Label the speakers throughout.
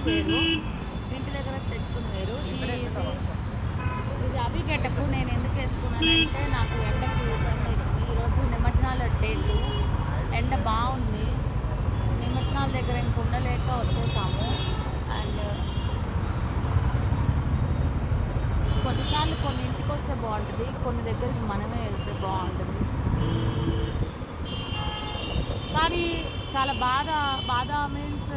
Speaker 1: వేరు, ఇంటి దగ్గర తెచ్చుకుని వేరు. ఇది అభిగేటకు నేను ఎందుకు వేసుకున్నానంటే నాకు ఎండకి ఈరోజు నిమజ్జనాల డేటు, ఎండ బాగుంది. నిమజ్జనాల దగ్గర ఇంక ఉండలేక వచ్చేసాము. అండ్ కొన్నిసార్లు కొన్ని ఇంటికి వస్తే బాగుంటుంది, కొన్ని దగ్గరికి మనమే వెళ్తే బాగుంటుంది. కానీ చాలా బాధ మీన్స్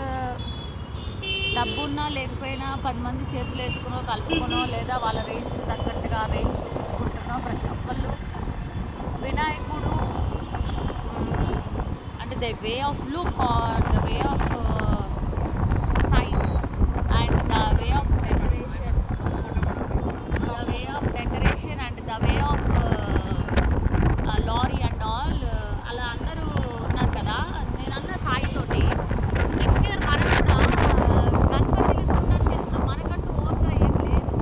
Speaker 1: డబ్బున్నా లేకపోయినా 10 మంది చేతులు వేసుకునో కలుపుకునో లేదా వాళ్ళ రేంజ్ తగ్గట్టుగా రేంజ్ చూపించుకుంటున్నాం ప్రతి ఒక్కళ్ళు. వినాయకుడు అంటే the way of look or the way of size and the way of decoration and the way of lorry and all అలా అందరూ ఉన్నారు కదా. నేను అన్న సాయితోటి నెక్స్ట్ ఇయర్ మనం కూడా గణపతిని చూడడానికి వెళ్తున్నాం. మనకంటూ ఓన్గా ఏం లేదు.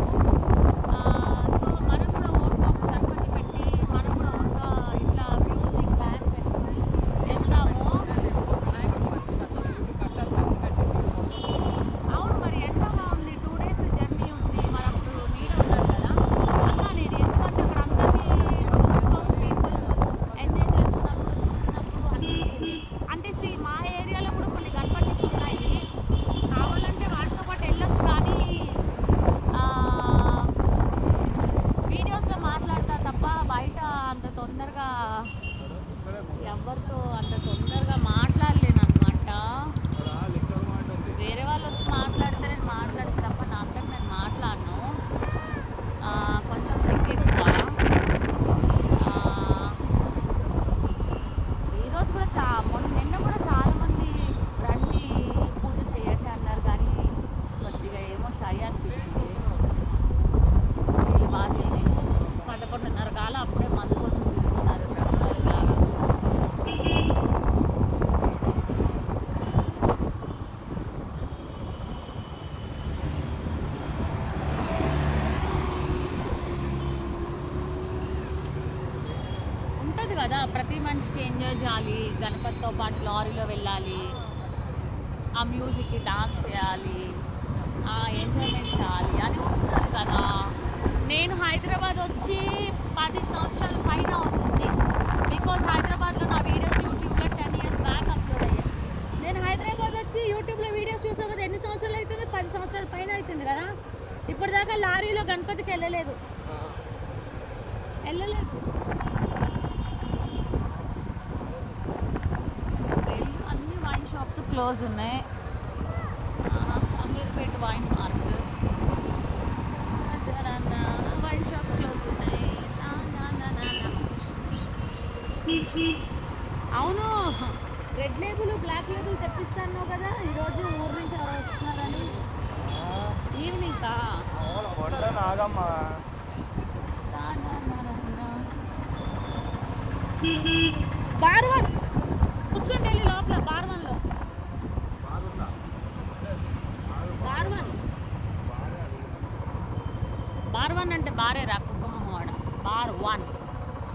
Speaker 1: సో మనం కూడా ఓన్గా ఒక గణపతి పెట్టి మనం కూడా ఓన్గా ఇట్లా మ్యూజిక్ బ్యాండ్ పెట్టుకుని వెళ్తాము. అవును, మరి ఎండగా ఉంది, 2 days జర్నీ ఉంది, మరి అప్పుడు నీడ ఉండదు కదా అన్న. నేను ఎందుకంటే అక్కడ అందరినీ పీపుల్ ఎంజాయ్ చేస్తున్నప్పుడు చూసినప్పుడు అనిపించింది. అంటే మా ఏరియాలో కూడా కొన్ని గణపతిస్ ఉన్నాయి, కావాలంటే వాటితో పాటు వెళ్ళొచ్చు. కానీ వీడియోస్లో మాట్లాడతా తప్ప బయట అంత తొందరగా ఎవరితో అంత తొందరగా మాట్లాడలేను అనమాట. వేరే వాళ్ళు వచ్చి మాట్లాడితే నేను మాట్లాడితే తప్ప నా అంతకు నేను మాట్లాడను. కొంచెం సెక్యూరిటీగా ఈరోజు కూడా నిన్న కూడా చాలామంది రండి పూజ చేయండి అన్నారు. కానీ కొద్దిగా ఏమో షై అనిపించింది. వీళ్ళు బాధేనే 11:30 కాలం అప్పుడే మందు కోసం తీసుకున్నారు బ్రహ్మలాగా. ఉంటుంది కదా, ప్రతి మనిషికి ఎంజాయ్ చేయాలి, గణపతితో పాటు లారీలో వెళ్ళాలి, ఆ మ్యూజిక్కి డాన్స్ చేయాలి, ఆ ఎంజాయ్మెంట్ చేయాలి అని ఉంటుంది కదా. నేను హైదరాబాద్ వచ్చి 10 సంవత్సరాల పైన అవుతుంది. బికాజ్ హైదరాబాద్లో నా వీడియోస్ యూట్యూబ్లో 10 years బ్యాక్ అప్లోడ్ అయ్యాయి. నేను హైదరాబాద్ వచ్చి యూట్యూబ్లో వీడియోస్ చూసే కదా ఎన్ని సంవత్సరాలు అవుతుంది? 10 సంవత్సరాల పైన అవుతుంది కదా. ఇప్పటిదాకా లారీలో గణపతికి వెళ్ళలేదు. అన్ని వైన్ షాప్స్ క్లోజ్ ఉన్నాయి. Ameerpet wine mark, wine shops close ఉన్నాయి. అవును, రెడ్ లేబుల్ బ్లాక్ లేబుల్ తెప్పిస్తాను కదా. ఈరోజు ఊరు నుంచి ఎవరు వస్తున్నారని ఈవినింగ్ బార్వన్ కూర్చోండి వెళ్ళి లోపల బార్వన్లో. బార్వన్ అంటే బారే రా, కుటుంబం బార్ 1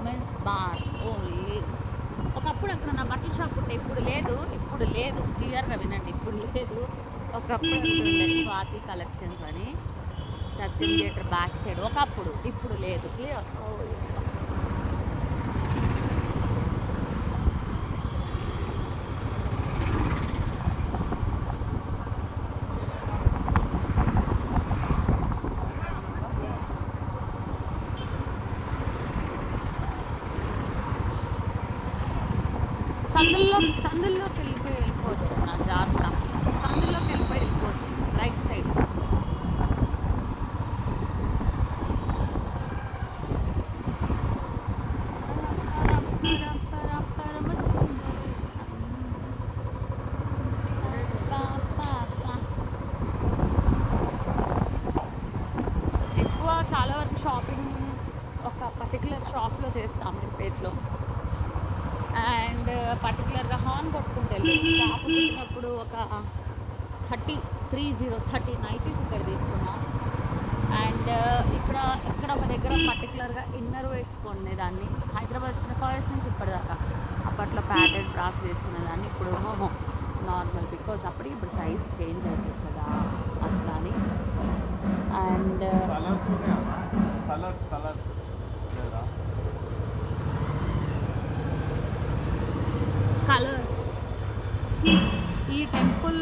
Speaker 1: మీన్స్ బార్ ఓన్లీ. ఒకప్పుడు అక్కడ నా బట్టల షాప్ ఉంటే ఇప్పుడు లేదు. క్లియర్గా వినండి, ఇప్పుడు లేదు. ఒకప్పుడు ఉండే స్వాతి కలెక్షన్స్ అని సత్యం థియేటర్ బ్యాక్ సైడ్ ఒకప్పుడు, ఇప్పుడు లేదు. క్లియర్. సందుల్లోకి వెళ్ళిపోవచ్చు. నా జాగ్రత్త, సందుల్లోకి వెళ్ళిపోవచ్చు రైట్ సైడ్. ఎక్కువ చాలా వరకు షాపింగ్ ఒక పర్టికులర్ షాప్లో చేస్తాం పేట్లో. అండ్ పర్టికులర్గా హార్న్ కొట్టుకుంటే వెళ్ళి షాప్ వచ్చినప్పుడు ఒక 30 నైటీస్ ఇక్కడ తీసుకున్నాం. అండ్ ఇక్కడ ఒక దగ్గర పర్టికులర్గా ఇన్నర్ వేసుకోండి దాన్ని. హైదరాబాద్ వచ్చిన ఫస్ట్ నుంచి ఇప్పటిదాకా అప్పట్లో ప్యాటెడ్ బ్రాస్ వేసుకునేదాన్ని. ఇప్పుడు నార్మల్, బికాజ్ అప్పటికి ఇప్పుడు సైజ్ చేంజ్ అవుతుంది కదా. అట్లా అని. అండ్ కలర్ ఈ టెంపుల్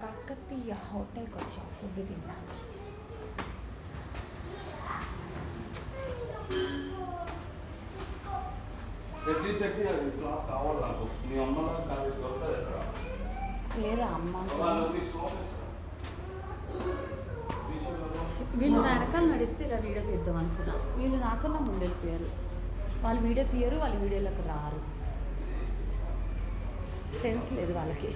Speaker 1: కాకతీయ హోటల్కి వచ్చాం ఫుడ్ తినడానికి. లేదా అమ్మ వీళ్ళు నా రకాలు నడిస్తే ఇలా వీడియో తీద్దాం అనుకున్నా. వీళ్ళు నాకన్నా ముందు వెళ్ళిపోయారు. వాళ్ళు వీడియో తీయరు, వాళ్ళు వీడియోలోకి రారు. సెన్స్ లేదు వాళ్ళకి.